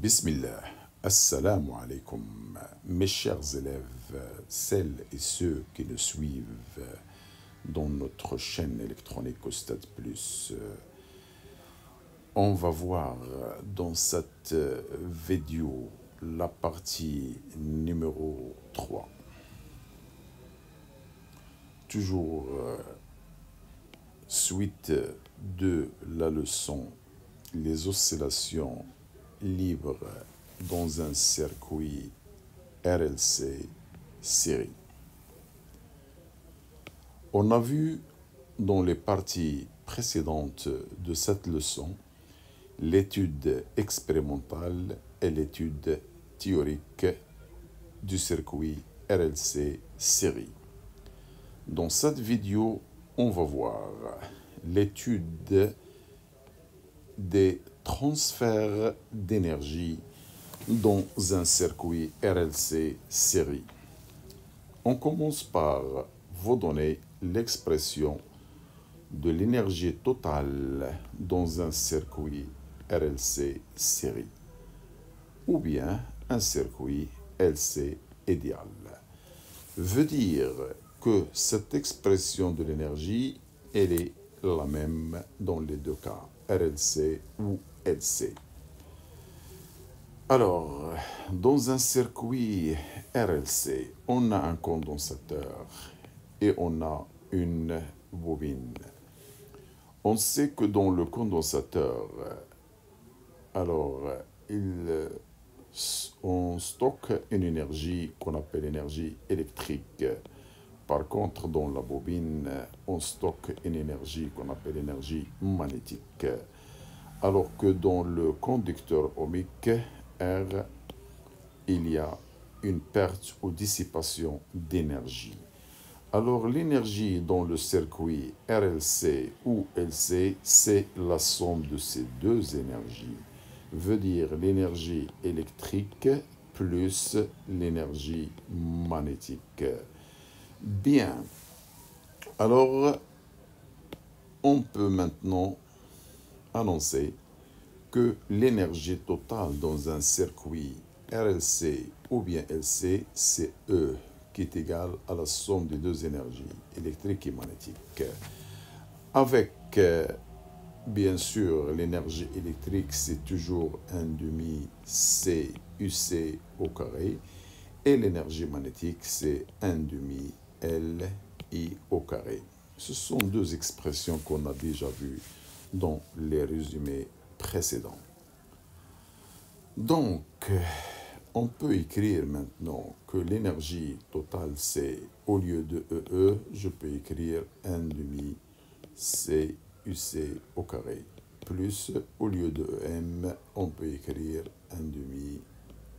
Bismillah, assalamu alaikum, mes chers élèves, celles et ceux qui nous suivent dans notre chaîne électronique Oustad Plus. On va voir dans cette vidéo la partie numéro 3. Toujours suite de la leçon, les oscillations libres dans un circuit RLC série. On a vu dans les parties précédentes de cette leçon l'étude expérimentale et l'étude théorique du circuit RLC série. Dans cette vidéo, on va voir l'étude des transferts d'énergie dans un circuit RLC série. On commence par vous donner l'expression de l'énergie totale dans un circuit RLC série ou bien un circuit LC idéal. Veut dire que cette expression de l'énergie, elle est la même dans les deux cas, RLC ou LC. Alors, dans un circuit RLC, on a un condensateur et on a une bobine. On sait que dans le condensateur, on stocke une énergie qu'on appelle énergie électrique. Par contre, dans la bobine, on stocke une énergie qu'on appelle énergie magnétique. Alors que dans le conducteur ohmique, R, il y a une perte ou dissipation d'énergie. Alors l'énergie dans le circuit RLC ou LC, c'est la somme de ces deux énergies. Veut dire l'énergie électrique plus l'énergie magnétique. Bien. Alors, on peut maintenant annoncer que l'énergie totale dans un circuit RLC ou bien LC, c'est E, qui est égal à la somme des deux énergies, électrique et magnétique. Avec, bien sûr, l'énergie électrique, c'est toujours 1 demi C UC au carré, et l'énergie magnétique, c'est 1 demi L I au carré. Ce sont deux expressions qu'on a déjà vues dans les résumés précédents. Donc, on peut écrire maintenant que l'énergie totale, c'est, au lieu de EE, je peux écrire 1 demi C UC au carré, plus, au lieu de EM, on peut écrire 1 demi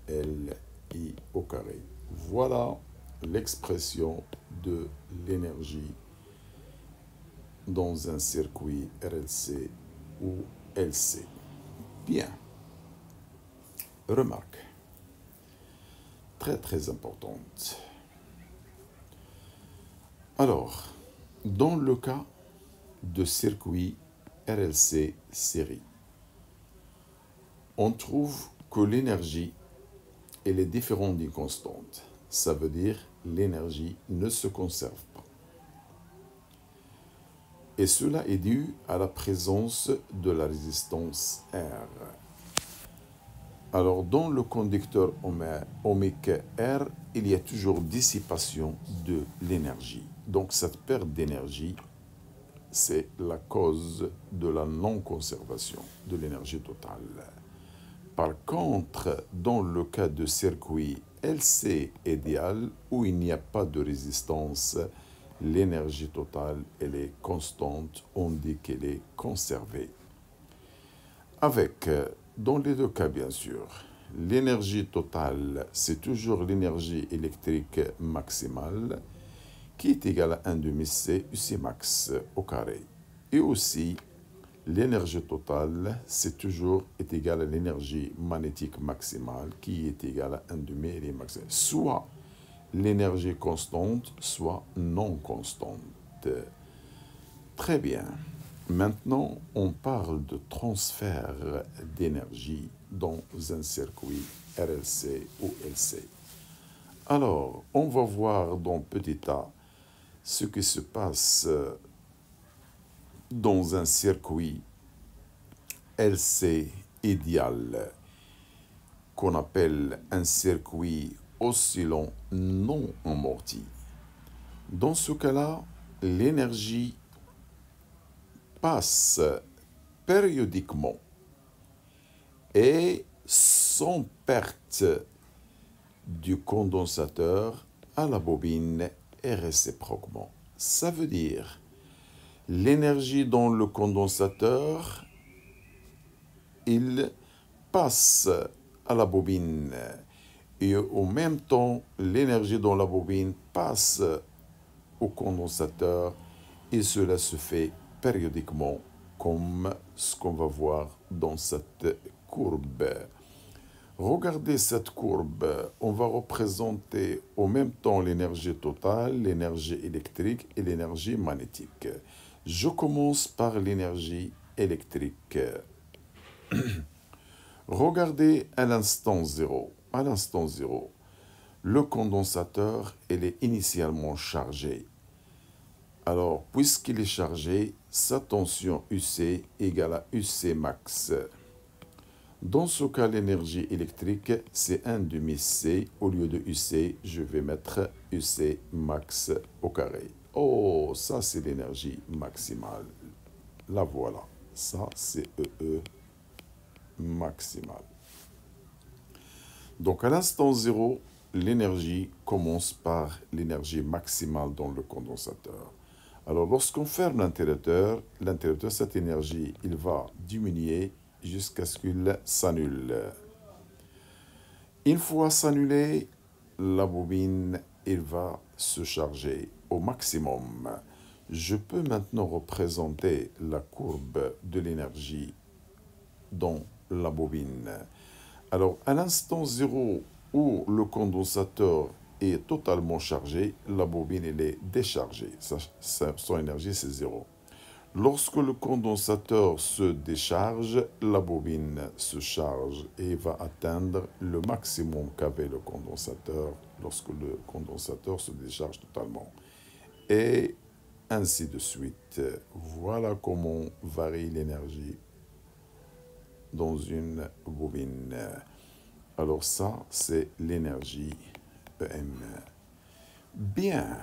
L I au carré. Voilà l'expression de l'énergie dans un circuit RLC ou LC. Bien. Remarque très importante. Alors, dans le cas de circuit RLC série, on trouve que l'énergie, elle est différente d'une constante. Ça veut dire l'énergie ne se conserve pas. Et cela est dû à la présence de la résistance R. Alors, dans le conducteur ohmique R, il y a toujours dissipation de l'énergie. Donc, cette perte d'énergie, c'est la cause de la non-conservation de l'énergie totale. Par contre, dans le cas de circuit LC idéal, où il n'y a pas de résistance, l'énergie totale, elle est constante, on dit qu'elle est conservée. Avec, dans les deux cas bien sûr, l'énergie totale, c'est toujours l'énergie électrique maximale, qui est égale à 1 demi C UC max au carré. Et aussi, l'énergie totale, c'est toujours est égal à l'énergie magnétique maximale qui est égale à 1 demi L max. Soit l'énergie constante, soit non constante. Très bien. Maintenant, on parle de transfert d'énergie dans un circuit RLC ou LC. Alors, on va voir dans petit a ce qui se passe dans un circuit LC idéal qu'on appelle un circuit oscillant non amorti. Dans ce cas-là, l'énergie passe périodiquement et sans perte du condensateur à la bobine et réciproquement. Ça veut dire l'énergie dans le condensateur, il passe à la bobine et en même temps l'énergie dans la bobine passe au condensateur et cela se fait périodiquement comme ce qu'on va voir dans cette courbe. Regardez cette courbe, on va représenter en même temps l'énergie totale, l'énergie électrique et l'énergie magnétique. Je commence par l'énergie électrique. Regardez à l'instant zéro. À l'instant zéro, le condensateur il est initialement chargé. Alors, puisqu'il est chargé, sa tension UC égale à UC max. Dans ce cas, l'énergie électrique, c'est 1 demi C. Au lieu de UC, je vais mettre UC max au carré. Oh, ça c'est l'énergie maximale. La voilà. Ça c'est EE maximale. Donc à l'instant zéro, l'énergie commence par l'énergie maximale dans le condensateur. Alors lorsqu'on ferme l'interrupteur, cette énergie, il va diminuer jusqu'à ce qu'il s'annule. Une fois s'annulé, la bobine, il va se charger au maximum. Je peux maintenant représenter la courbe de l'énergie dans la bobine. Alors, à l'instant zéro où le condensateur est totalement chargé, la bobine elle est déchargée. Son énergie, c'est zéro. Lorsque le condensateur se décharge, la bobine se charge et va atteindre le maximum qu'avait le condensateur lorsque le condensateur se décharge totalement. Et ainsi de suite. Voilà comment varie l'énergie dans une bobine. Alors ça, c'est l'énergie EM. Bien,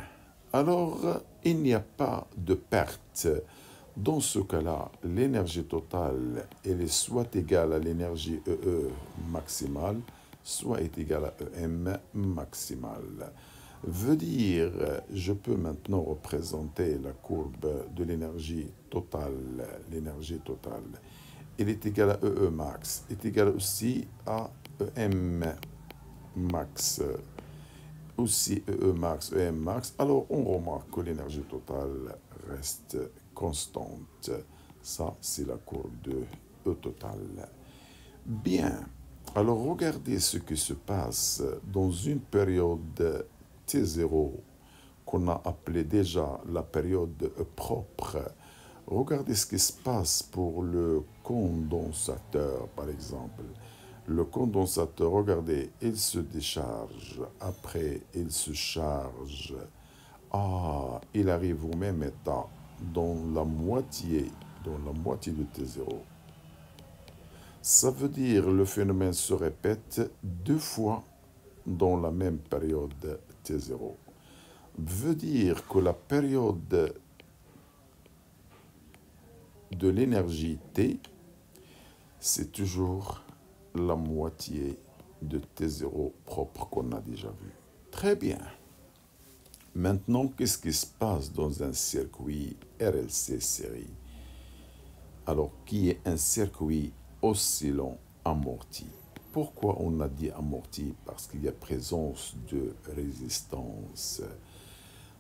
alors il n'y a pas de perte. Dans ce cas-là, l'énergie totale, elle est soit égale à l'énergie EE maximale, soit est égale à EM maximale. Veut dire, je peux maintenant représenter la courbe de l'énergie totale. L'énergie totale, elle est égale à EE max, est égale aussi à EM max. Aussi EE max, EM max. Alors, on remarque que l'énergie totale reste constante. Ça, c'est la courbe de E total. Bien. Alors, regardez ce qui se passe dans une période T0 qu'on a appelée déjà la période propre. Regardez ce qui se passe pour le condensateur, par exemple. Le condensateur, regardez, il se décharge. Après, il se charge. Ah, il arrive au même état dans la moitié de T0. Ça veut dire le phénomène se répète 2 fois dans la même période T0. Veut dire que la période de l'énergie T, c'est toujours la moitié de T0 propre qu'on a déjà vu. Très bien. Maintenant, qu'est-ce qui se passe dans un circuit RLC série? Alors, qui est un circuit oscillant amorti. Pourquoi on a dit amorti? Parce qu'il y a présence de résistance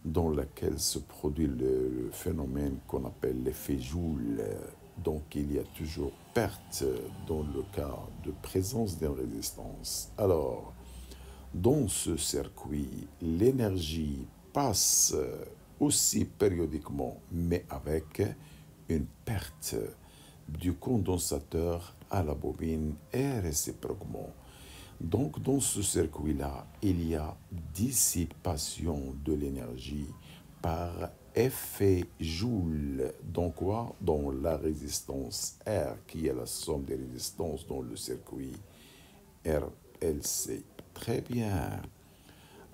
dans laquelle se produit le phénomène qu'on appelle l'effet Joule. Donc, il y a toujours perte dans le cas de présence d'une résistance. Alors, dans ce circuit, l'énergie passe aussi périodiquement, mais avec une perte du condensateur à la bobine et réciproquement. Donc, dans ce circuit-là, il y a dissipation de l'énergie par effet Joule. Dans quoi? Dans la résistance R, qui est la somme des résistances dans le circuit RLC. Très bien.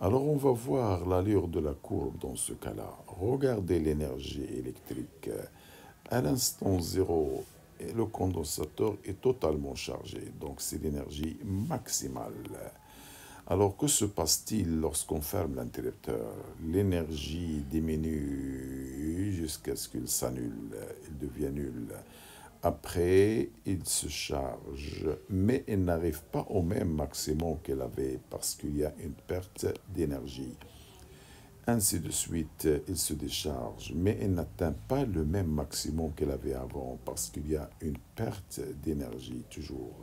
Alors, on va voir l'allure de la courbe dans ce cas-là. Regardez l'énergie électrique. À l'instant zéro, le condensateur est totalement chargé, donc c'est l'énergie maximale. Alors que se passe-t-il lorsqu'on ferme l'interrupteur? L'énergie diminue jusqu'à ce qu'il s'annule, il devient nul. Après, il se charge, mais il n'arrive pas au même maximum qu'elle avait parce qu'il y a une perte d'énergie. Ainsi de suite, il se décharge, mais il n'atteint pas le même maximum qu'elle avait avant parce qu'il y a une perte d'énergie toujours.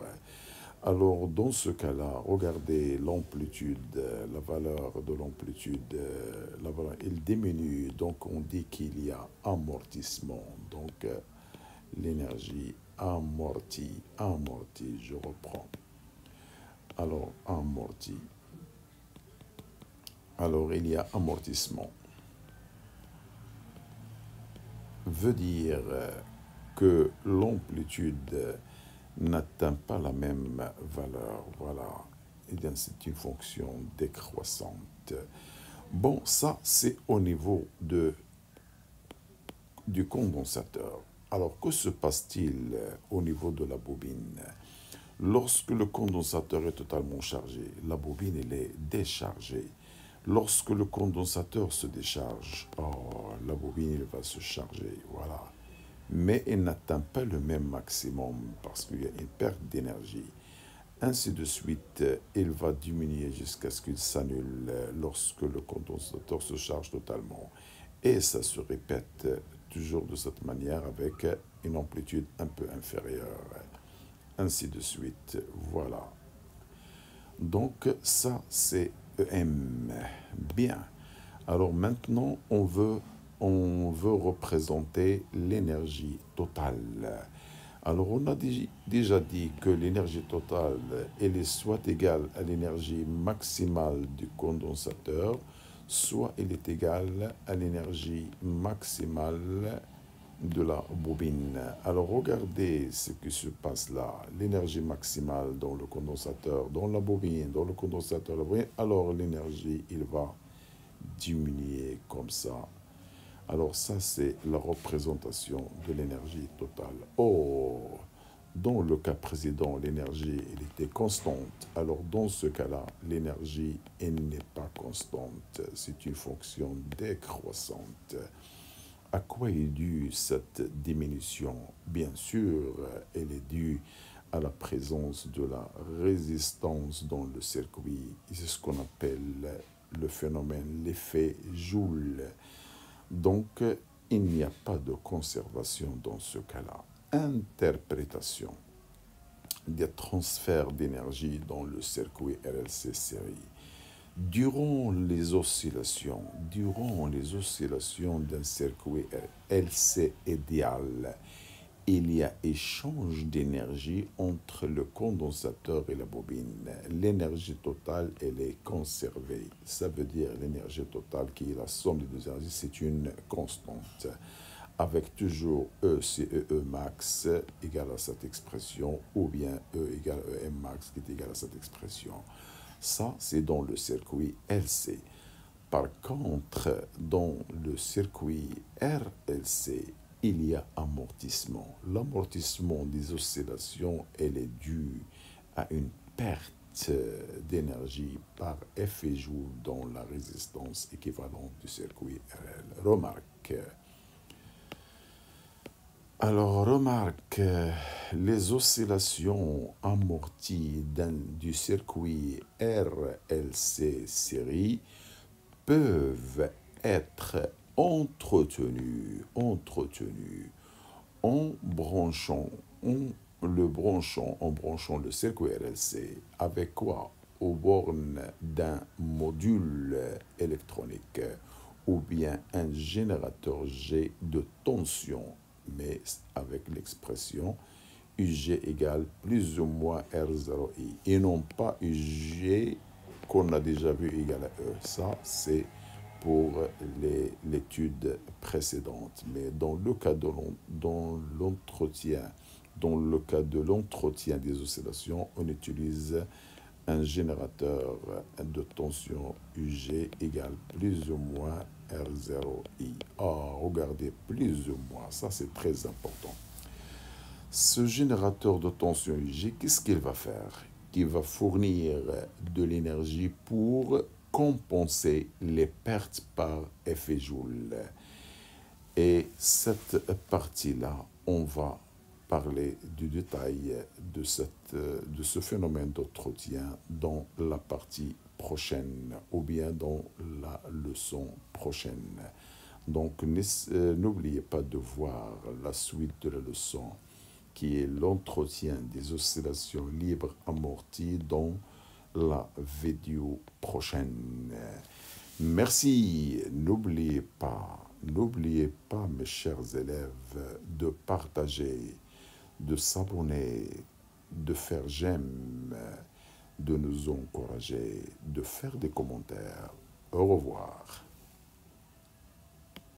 Alors, dans ce cas-là, regardez l'amplitude, la valeur de l'amplitude, il diminue, donc on dit qu'il y a amortissement. Donc, l'énergie amortie, je reprends. Alors, amorti. Alors, il y a amortissement. Veut dire que l'amplitude n'atteint pas la même valeur. Voilà. Et bien, c'est une fonction décroissante. Bon, ça, c'est au niveau du condensateur. Alors, que se passe-t-il au niveau de la bobine? Lorsque le condensateur est totalement chargé, la bobine, elle est déchargée. Lorsque le condensateur se décharge, la bobine elle va se charger, voilà. Mais elle n'atteint pas le même maximum parce qu'il y a une perte d'énergie. Ainsi de suite, il va diminuer jusqu'à ce qu'il s'annule lorsque le condensateur se charge totalement. Et ça se répète toujours de cette manière avec une amplitude un peu inférieure. Ainsi de suite, voilà. Donc ça, c'est EM. Bien. Alors maintenant, on veut représenter l'énergie totale. Alors on a déjà dit que l'énergie totale, elle est soit égale à l'énergie maximale du condensateur, soit elle est égale à l'énergie maximale de la bobine. Alors regardez ce qui se passe là. L'énergie maximale dans le condensateur, dans la bobine, dans le condensateur, la bobine. Alors l'énergie, il va diminuer comme ça. Alors ça, c'est la représentation de l'énergie totale. Oh, dans le cas précédent, l'énergie, elle était constante. Alors dans ce cas-là, l'énergie, elle n'est pas constante. C'est une fonction décroissante. À quoi est due cette diminution? Bien sûr, elle est due à la présence de la résistance dans le circuit. C'est ce qu'on appelle le phénomène, l'effet Joule. Donc, il n'y a pas de conservation dans ce cas-là. Interprétation des transferts d'énergie dans le circuit RLC série. Durant les oscillations d'un circuit LC idéal, il y a échange d'énergie entre le condensateur et la bobine. L'énergie totale, elle est conservée. Ça veut dire l'énergie totale qui est la somme des deux énergies, c'est une constante. Avec toujours E, c'est E max égale à cette expression, ou bien E égale à EM max qui est égal à cette expression. Ça, c'est dans le circuit LC. Par contre, dans le circuit RLC, il y a amortissement. L'amortissement des oscillations, elle est due à une perte d'énergie par effet Joule dans la résistance équivalente du circuit RL. Remarque. Alors, remarque, les oscillations amorties du circuit RLC série peuvent être entretenues en branchant le circuit RLC avec quoi? Aux bornes d'un module électronique ou bien un générateur G de tension mais avec l'expression UG égale plus ou moins R0I, et non pas UG qu'on a déjà vu égal à E. Ça, c'est pour l'étude précédente. Mais dans le cas de l'entretien des oscillations, on utilise un générateur de tension UG égale plus ou moins R0I. Ah, regardez, plus ou moins, ça c'est très important. Ce générateur de tension UG, qu'est-ce qu'il va faire? Il va fournir de l'énergie pour compenser les pertes par effet Joule. Et cette partie-là, on va parler du détail de ce phénomène d'entretien dans la partie prochaine ou bien dans la leçon prochaine. Donc, n'oubliez pas de voir la suite de la leçon qui est l'entretien des oscillations libres amorties dans la vidéo prochaine. Merci. N'oubliez pas, mes chers élèves, de partager, de s'abonner, de faire j'aime, de nous encourager, de faire des commentaires. Au revoir.